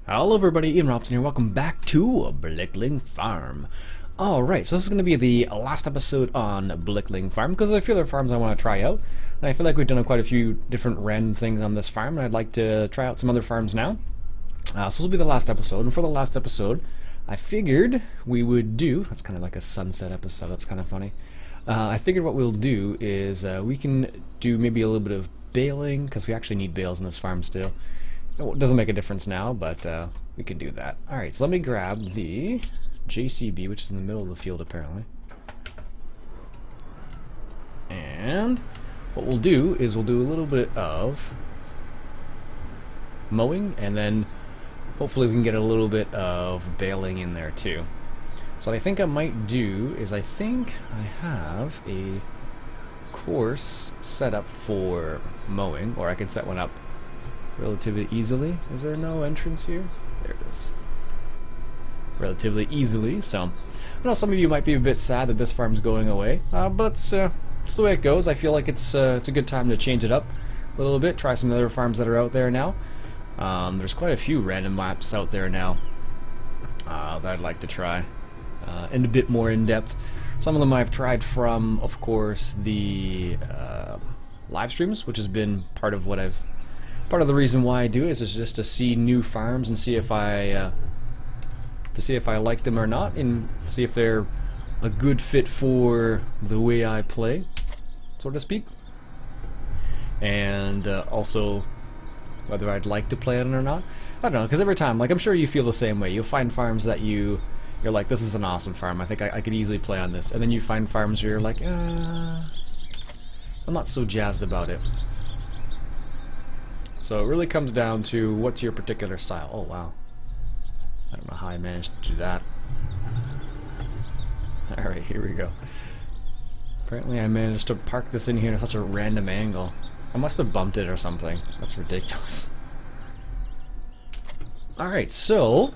Hello everybody, Iain Robson here. Welcome back to Blickling Farm. Alright, so this is going to be the last episode on Blickling Farm because there are a few other farms I want to try out. And I feel like we've done quite a few different random things on this farm, and I'd like to try out some other farms now. So this will be the last episode, and for the last episode, I figured we would do... That's kind of like a sunset episode, that's kind of funny. I figured what we'll do is we can do maybe a little bit of baling, because we actually need bales in this farm still. It doesn't make a difference now, but we can do that. Alright, so let me grab the JCB, which is in the middle of the field apparently. And what we'll do is we'll do a little bit of mowing, and then hopefully we can get a little bit of baling in there too. So what I think I might do is I think I have a course set up for mowing, or I can set one up relatively easily. Is there no entrance here? There it is. Relatively easily, so I know some of you might be a bit sad that this farm's going away, but it's the way it goes. I feel like it's a good time to change it up a little bit, try some other farms that are out there now. There's quite a few random maps out there now that I'd like to try, and a bit more in depth. Some of them I've tried from, of course, the live streams, which has been part of the reason why I do it, is just to see new farms and see if I like them or not, and see if they're a good fit for the way I play, so to speak. And also whether I'd like to play it or not. I don't know, because every time, like, I'm sure you feel the same way. You'll find farms that you're like, this is an awesome farm, I think I could easily play on this, and then you find farms where you're like, I'm not so jazzed about it. So it really comes down to what's your particular style. Oh wow, I don't know how I managed to do that. Alright, here we go. Apparently I managed to park this in here at such a random angle. I must have bumped it or something. That's ridiculous. Alright, so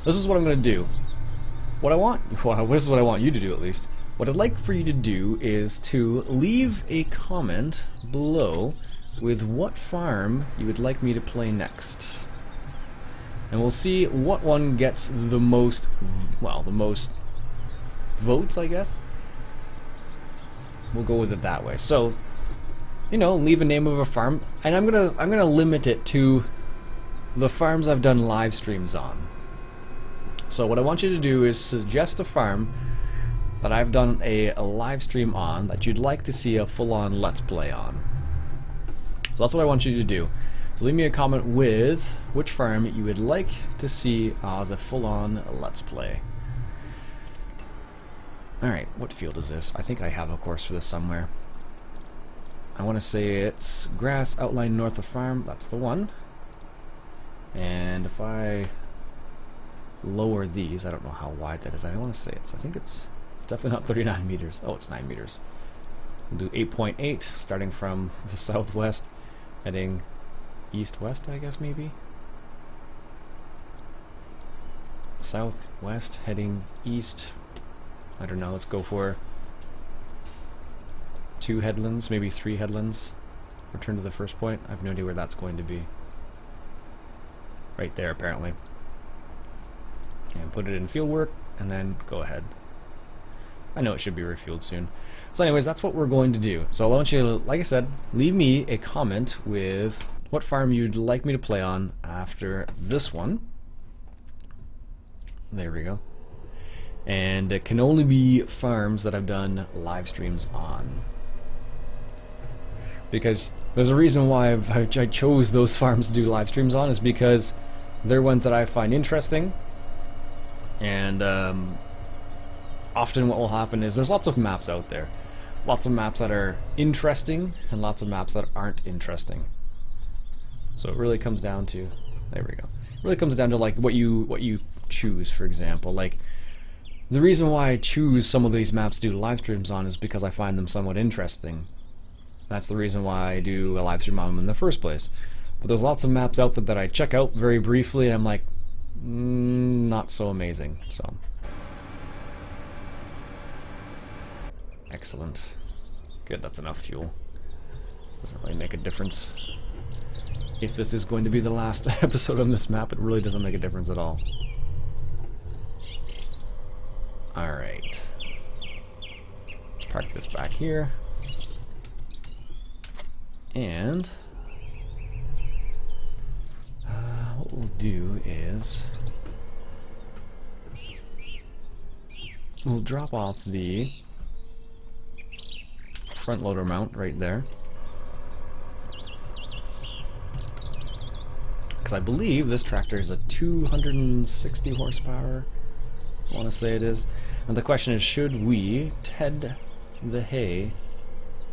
this is what I'm going to do. This is what I want you to do, at least. What I'd like for you to do is to leave a comment below with what farm you would like me to play next. And we'll see what one gets the most, well, the most votes, I guess. We'll go with it that way. So, you know, leave a name of a farm, and I'm gonna limit it to the farms I've done live streams on. So what I want you to do is suggest a farm that I've done a live stream on that you'd like to see a full-on Let's Play on. So that's what I want you to do. So leave me a comment with which farm you would like to see as a full-on Let's Play. Alright, what field is this? I think I have a course for this somewhere. I want to say it's grass outline north of farm. That's the one. And if I lower these, I don't know how wide that is. I want to say I think it's definitely not 39 meters. Oh, it's 9 meters. We'll do 8.8 starting from the southwest, heading east-west, I guess, maybe? Southwest, heading east. I don't know, let's go for 2 headlands, maybe 3 headlands. Return to the first point. I have no idea where that's going to be. Right there, apparently. And put it in field work, and then go ahead. I know it should be refueled soon. So anyways, that's what we're going to do. So I want you to, like I said, leave me a comment with what farm you'd like me to play on after this one. There we go. And it can only be farms that I've done live streams on. Because there's a reason why I chose those farms to do live streams on, is because they're ones that I find interesting. And often what will happen is there's lots of maps out there. Lots of maps that are interesting, and lots of maps that aren't interesting. So it really comes down to, there we go. It really comes down to like what you choose, for example. Like, the reason why I choose some of these maps to do live streams on is because I find them somewhat interesting. That's the reason why I do a live stream on them in the first place. But there's lots of maps out there that I check out very briefly, and I'm like, not so amazing. So excellent. Good, that's enough fuel. Doesn't really make a difference. if this is going to be the last episode on this map, it really doesn't make a difference at all. Alright. Let's park this back here. And what we'll do is we'll drop off the front loader mount right there. Because I believe this tractor is a 260 horsepower, I want to say it is. And the question is, should we ted the hay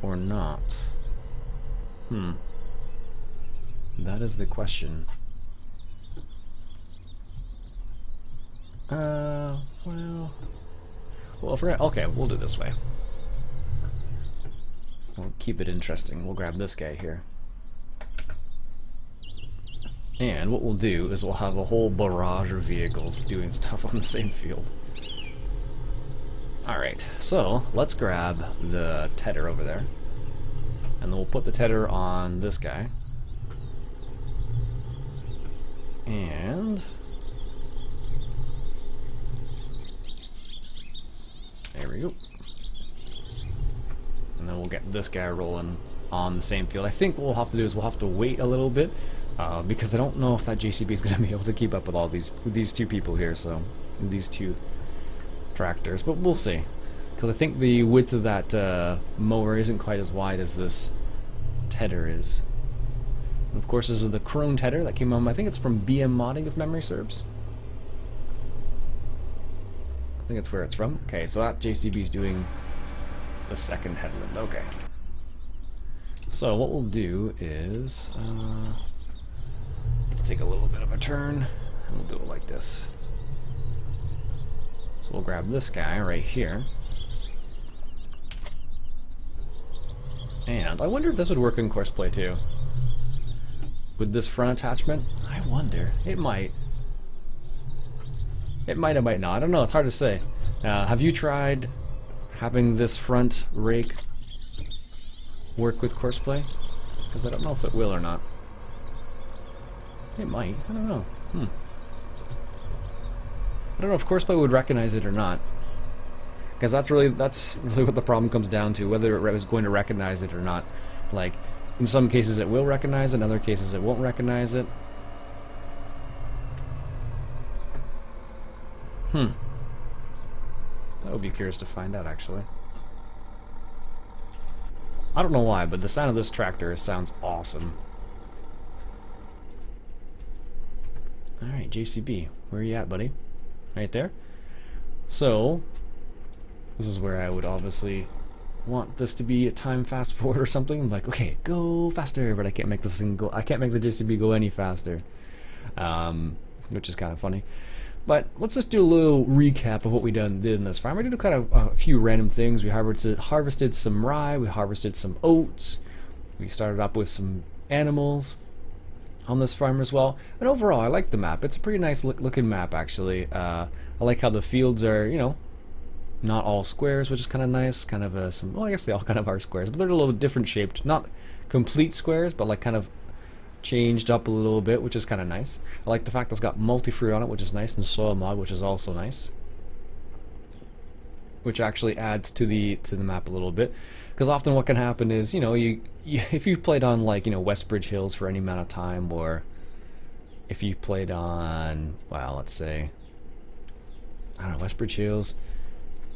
or not? That is the question. Well, if we're okay, we'll do it this way. We'll keep it interesting. We'll grab this guy here. And what we'll do is we'll have a whole barrage of vehicles doing stuff on the same field. Alright, so let's grab the tedder over there. And then we'll put the tedder on this guy. And there we go. And then we'll get this guy rolling on the same field. I think what we'll have to do is we'll have to wait a little bit because I don't know if that JCB is going to be able to keep up with all these two people here, so these two tractors. But we'll see, because I think the width of that mower isn't quite as wide as this tedder is. And of course, this is the chrome tedder that came on. I think it's from BM Modding, if memory serves. I think that's where it's from. Okay, so that JCB is doing the second headland. Okay. So what we'll do is let's take a little bit of a turn, and we'll do it like this. So we'll grab this guy right here. And I wonder if this would work in Courseplay too. With this front attachment? I wonder. It might. It might, it might not. I don't know, it's hard to say. Have you tried having this front rake work with Courseplay? Because I don't know if it will or not. It might. I don't know. I don't know if Courseplay would recognize it or not. Because that's really what the problem comes down to, whether it is going to recognize it or not. Like, in some cases it will recognize it, in other cases it won't recognize it. I would be curious to find out, actually. I don't know why, but the sound of this tractor sounds awesome. Alright, JCB, where are you at, buddy? Right there? So, this is where I would obviously want this to be a time fast forward or something. I'm like, okay, go faster, but I can't make this thing go, I can't make the JCB go any faster. Which is kind of funny. But let's just do a little recap of what we did in this farm. We did kind of a few random things. We harvested some rye, we harvested some oats, we started up with some animals on this farm as well. And overall, I like the map. It's a pretty nice looking map, actually. I like how the fields are, you know, not all squares, which is kind of nice. Kind of some, well, I guess they all kind of are squares, but they're a little different shaped. Not complete squares, but like kind of changed up a little bit, which is kind of nice. I like the fact that it's got multi-fruit on it, which is nice, and soil mod, which is also nice. Which actually adds to the map a little bit, because often what can happen is, you know, if you've played on, like, you know, Westbridge Hills for any amount of time, or if you played on, well, let's say, I don't know, Westbridge Hills,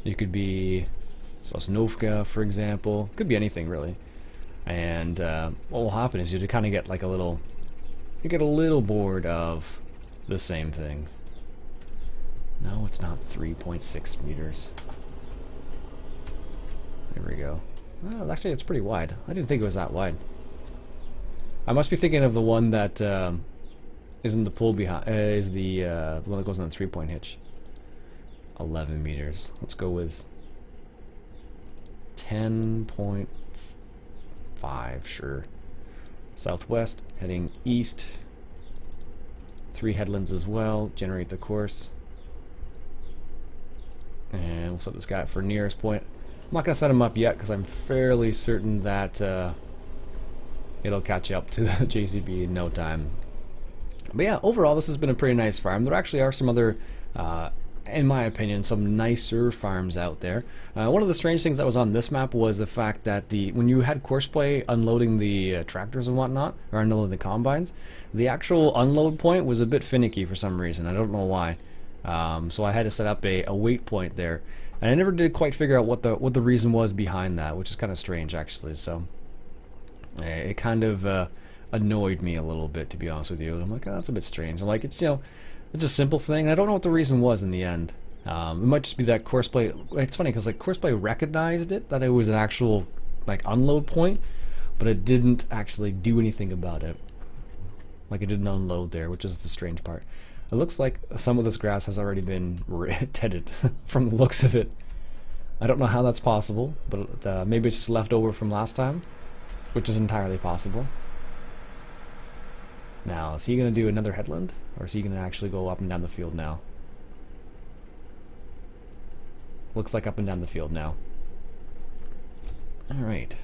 you could be Sosnovka, for example. Could be anything, really. And what will happen is you kind of get like you get a little bored of the same thing. No, it's not 3.6 meters. There we go. Well, actually, it's pretty wide. I didn't think it was that wide. I must be thinking of the one that isn't the pull behind. Is the one that goes on the 3-point hitch. 11 meters. Let's go with 10.5, sure. Southwest, heading east. 3 headlands as well. Generate the course. And we'll set this guy up for nearest point. I'm not going to set him up yet because I'm fairly certain that it'll catch up to the JCB in no time. But yeah, overall this has been a pretty nice farm. There actually are some other, in my opinion, some nicer farms out there. One of the strange things that was on this map was the fact that when you had Courseplay unloading the tractors and whatnot, or unloading the combines, the actual unload point was a bit finicky for some reason. I don't know why. So I had to set up a wait point there, and I never did quite figure out what the reason was behind that, which is kind of strange actually. So it kind of annoyed me a little bit, to be honest with you. I'm like, oh, that's a bit strange. I'm like, it's, you know, it's a simple thing. I don't know what the reason was in the end. It might just be that Courseplay. It's funny because like Courseplay recognized it, that it was an actual like unload point, but it didn't actually do anything about it. Like it didn't unload there, which is the strange part. It looks like some of this grass has already been tedded from the looks of it. I don't know how that's possible, but maybe it's just left over from last time, which is entirely possible. Now, is he going to do another headland, or is he going to actually go up and down the field now? Looks like up and down the field now. Alright.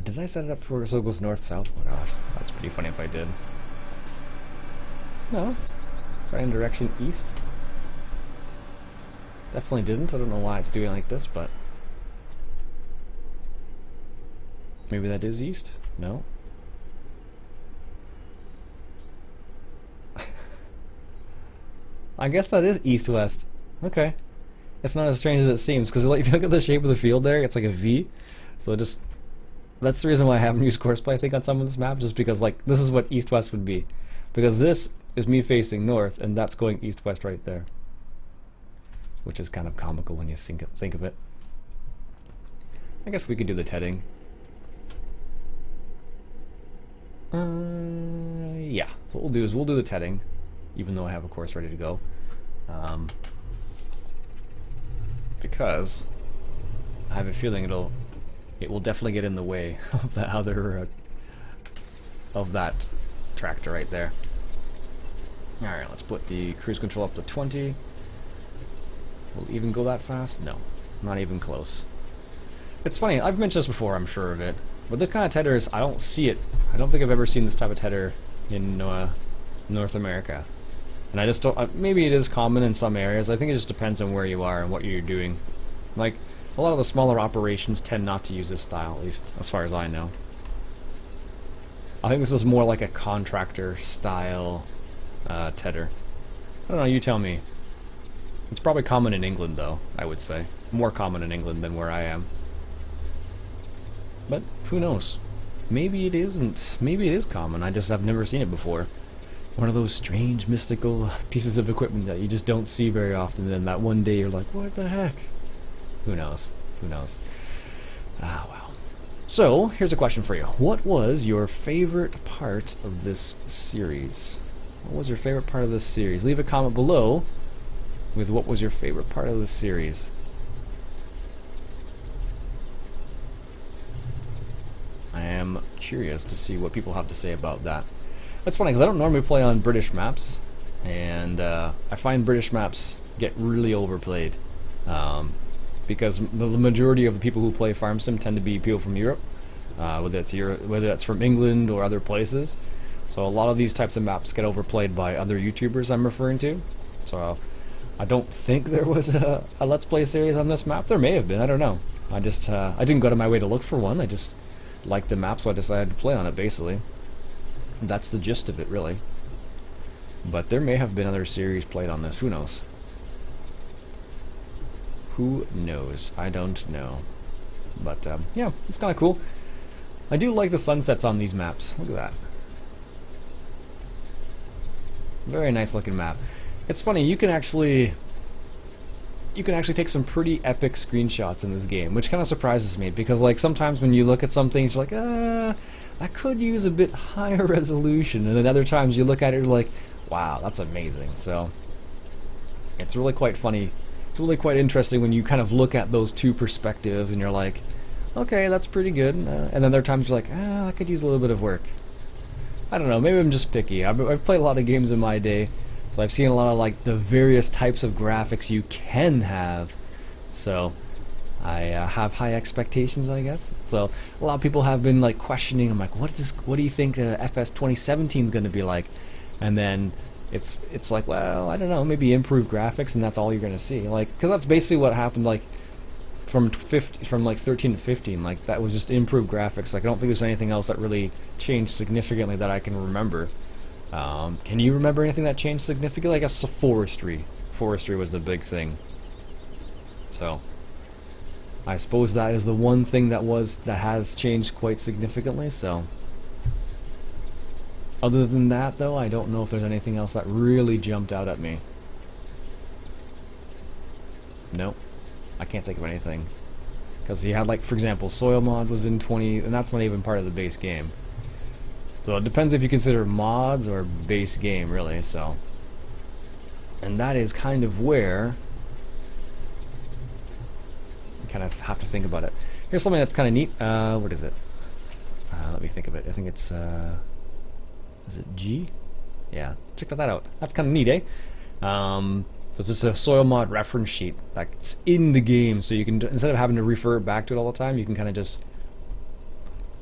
Did I set it up for so it goes north-south? Oh gosh, that's pretty funny if I did. No. Starting direction east. Definitely didn't. I don't know why it's doing like this, but... maybe that is east? No. I guess that is east-west. Okay. It's not as strange as it seems, because like, if you look at the shape of the field there, it's like a V. So just... that's the reason why I haven't used Courseplay, I think, on some of this map, just because like this is what east-west would be. Because this is me facing north, and that's going east-west right there. Which is kind of comical when you think of it. I guess we could do the tedding. Yeah, so what we'll do is we'll do the tedding, even though I have a course ready to go. Because I have a feeling it will definitely get in the way of the other of that tractor right there. Alright, let's put the cruise control up to 20. Will it even go that fast? No, not even close. It's funny, I've mentioned this before, I'm sure of it, but the kind of tedders, I don't see it. I don't think I've ever seen this type of tedder in North America. And I just don't, maybe it is common in some areas. I think it just depends on where you are and what you're doing. Like, a lot of the smaller operations tend not to use this style, at least as far as I know. I think this is more like a contractor style tedder. I don't know, you tell me. It's probably common in England though, I would say. More common in England than where I am. But who knows? Maybe it isn't. Maybe it is common. I just have never seen it before. One of those strange, mystical pieces of equipment that you just don't see very often, and then that one day you're like, what the heck? Who knows? Who knows? Ah, well. So, here's a question for you. What was your favorite part of this series? What was your favorite part of this series? Leave a comment below with what was your favorite part of this series. I am curious to see what people have to say about that. That's funny because I don't normally play on British maps, and I find British maps get really overplayed because the majority of the people who play Farm Sim tend to be people from Europe, whether that's from England or other places. So a lot of these types of maps get overplayed by other YouTubers I'm referring to. So I don't think there was a Let's Play series on this map. There may have been, I don't know. I just I didn't go to my way to look for one. I just liked the map, so I decided to play on it, basically. That's the gist of it, really. But there may have been other series played on this. Who knows? Who knows? I don't know. But, yeah, it's kind of cool. I do like the sunsets on these maps. Look at that. Very nice looking map. It's funny, you can actually take some pretty epic screenshots in this game, which kind of surprises me, because like sometimes when you look at some things you're like, I could use a bit higher resolution, and then other times you look at it and you're like, wow, that's amazing. So it's really quite funny. It's really quite interesting when you kind of look at those two perspectives and you're like, okay, that's pretty good, and then there are times you're like, I could use a little bit of work. I don't know, maybe I'm just picky. I've played a lot of games in my day, so I've seen a lot of like the various types of graphics you can have. So I have high expectations, I guess. So a lot of people have been like questioning. I'm like, what do you think FS 2017 is going to be like? And then it's like, well, I don't know, maybe improved graphics, and that's all you're going to see. Like, because that's basically what happened. Like from like 13 to 15, like that was just improved graphics. Like I don't think there's anything else that really changed significantly that I can remember. Can you remember anything that changed significantly? I guess the forestry was the big thing. So I suppose that is the one thing that has changed quite significantly. So other than that, though, I don't know if there's anything else that really jumped out at me. Nope, I can't think of anything. Because you had, like, for example, soil mod was in 20, and that's not even part of the base game. So it depends if you consider mods or base game, really. So, and that is kind of where you kind of have to think about it. Here's something that's kind of neat. What is it? Let me think of it. I think it's is it G? Yeah, check that out. That's kind of neat, eh? So it's just a soil mod reference sheet that's in the game, so you can, instead of having to refer back to it all the time, you can kind of just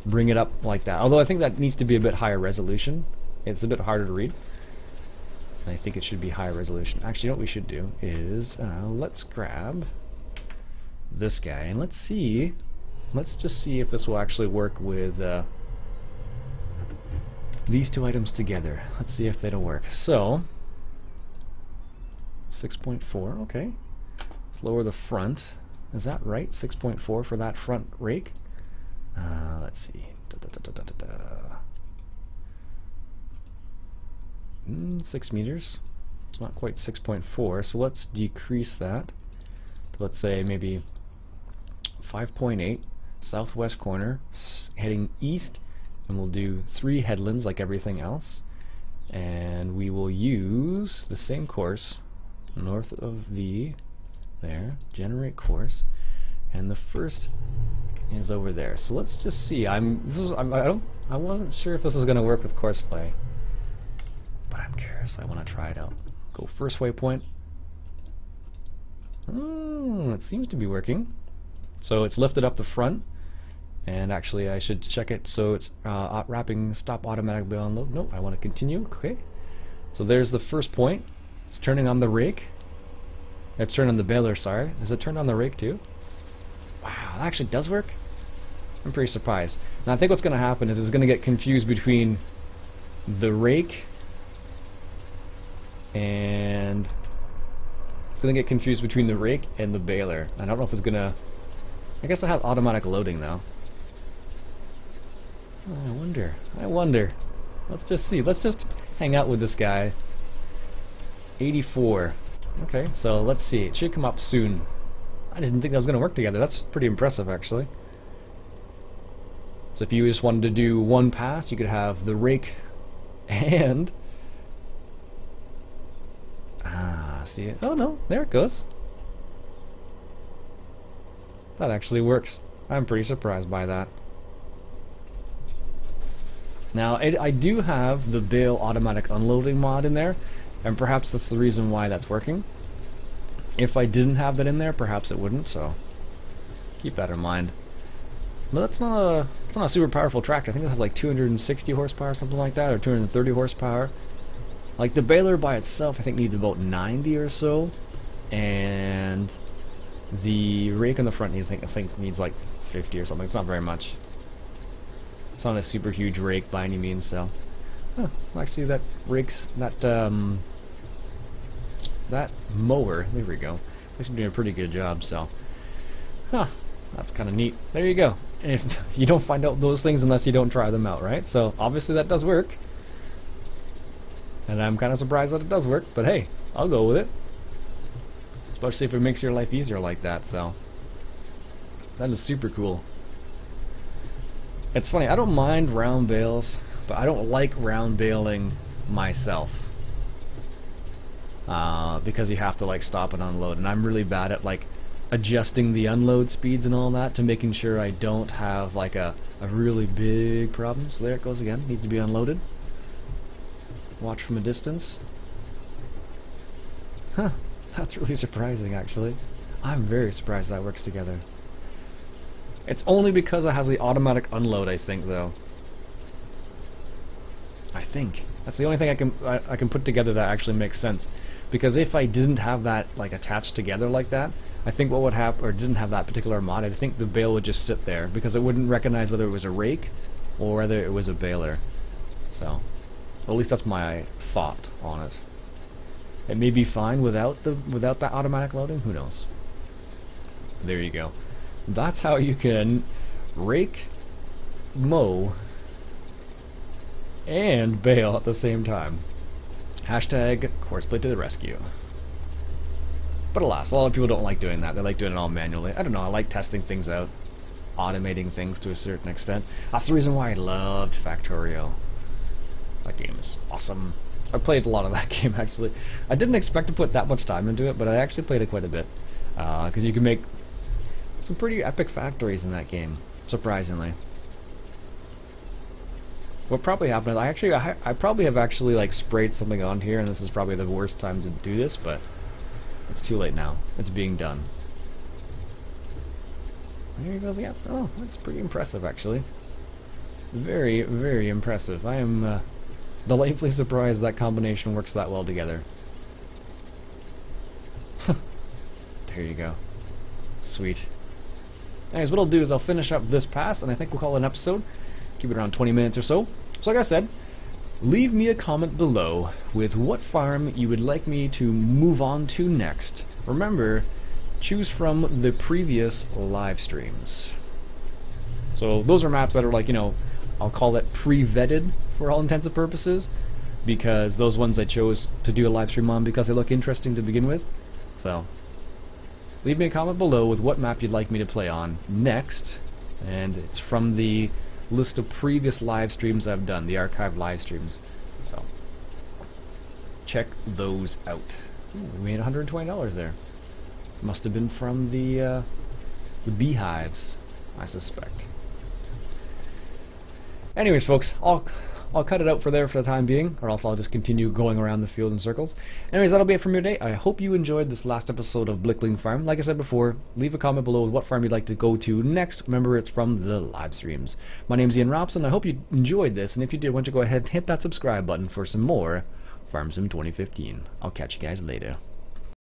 bring it up like that. Although I think that needs to be a bit higher resolution. It's a bit harder to read. I think it should be higher resolution. Actually, you know what we should do is let's grab this guy and let's just see if this will actually work with these two items together. Let's see if it'll work. So 6.4, okay. Let's lower the front. Is that right? 6.4 for that front rake? Let's see. 6 meters. It's not quite 6.4, so let's decrease that. Let's say maybe 5.8, southwest corner, heading east, and we'll do 3 headlands like everything else. And we will use the same course north of V, there, generate course, and the first is over there. So let's just see. I wasn't sure if this is going to work with course play, but I'm curious. I want to try it out. Go first waypoint. It seems to be working. So it's lifted up the front, and actually I should check it. So it's wrapping stop automatic bail unload. Nope, I want to continue. Okay. So there's the first point. It's turning on the rake. It's turned on the baler, sorry. Is it turned on the rake too? Wow, that actually does work? I'm pretty surprised. Now I think what's going to happen is it's going to get confused between the rake and the baler. I don't know if it's going to... I guess it has automatic loading though. Oh, I wonder. Let's just see. Let's just hang out with this guy. 84. Okay, so let's see. It should come up soon. I didn't think that was going to work together. That's pretty impressive, actually. So if you just wanted to do one pass, you could have the rake and... see it? Oh no, there it goes. That actually works. I'm pretty surprised by that. Now, I do have the bale automatic unloading mod in there, and perhaps that's the reason why that's working. If I didn't have that in there, perhaps it wouldn't, so keep that in mind. But it's not a super powerful tractor. I think it has like 260 horsepower, something like that, or 230 horsepower. Like the baler by itself, I think needs about 90 or so, and the rake on the front, I think needs like 50 or something. It's not very much. It's not a super huge rake by any means, so. Oh, actually, that rake's that mower. There we go. It's actually doing a pretty good job. So, that's kind of neat. There you go. And if you don't find out those things unless you don't try them out, right? So obviously that does work, and I'm kind of surprised that it does work. But hey, I'll go with it, especially if it makes your life easier like that. So that is super cool. It's funny, I don't mind round bales, but I don't like round baling myself, because you have to like stop and unload, and I'm really bad at like adjusting the unload speeds and all that to making sure I don't have like a really big problem. So there it goes again, needs to be unloaded. Watch from a distance. Huh, that's really surprising actually. I'm very surprised that works together. It's only because it has the automatic unload, I think, though. I think that's the only thing I can put together that actually makes sense. Because if I didn't have that like attached together like that, I think what would happen, or didn't have that particular mod, I think the bale would just sit there because it wouldn't recognize whether it was a rake or whether it was a baler. So, at least that's my thought on it. It may be fine without that automatic loading. Who knows? There you go. That's how you can rake, mow, and bale at the same time. Hashtag horseplay to the rescue. But alas, a lot of people don't like doing that. They like doing it all manually. I don't know, I like testing things out, automating things to a certain extent. That's the reason why I loved Factorio. That game is awesome. I played a lot of that game, actually. I didn't expect to put that much time into it, but I actually played it quite a bit. Because you can make some pretty epic factories in that game, surprisingly. What probably happened is I probably have actually like sprayed something on here, and this is probably the worst time to do this, but it's too late now. It's being done. There he goes again. Oh, that's pretty impressive, actually. Very, very impressive. I am delightfully surprised that combination works that well together. There you go. Sweet. Anyways, what I'll do is I'll finish up this pass, and I think we'll call it an episode. Keep it around 20 minutes or so. So like I said, leave me a comment below with what farm you would like me to move on to next. Remember, choose from the previous live streams. So those are maps that are like, you know, I'll call it pre-vetted for all intents and purposes, because those ones I chose to do a live stream on because they look interesting to begin with. So leave me a comment below with what map you'd like me to play on next, and it's from the list of previous live streams I've done, the archived live streams. So check those out. Ooh, we made $120 there. Must have been from the beehives, I suspect. Anyways, folks, I'll cut it out for the time being, or else I'll just continue going around the field in circles. Anyways, that'll be it from your day. I hope you enjoyed this last episode of Blickling Farm. Like I said before, leave a comment below with what farm you'd like to go to next. Remember, it's from the live streams. My name's Iain Robson. I hope you enjoyed this, and if you did, why don't you go ahead and hit that subscribe button for some more Farm Sim 2015. I'll catch you guys later.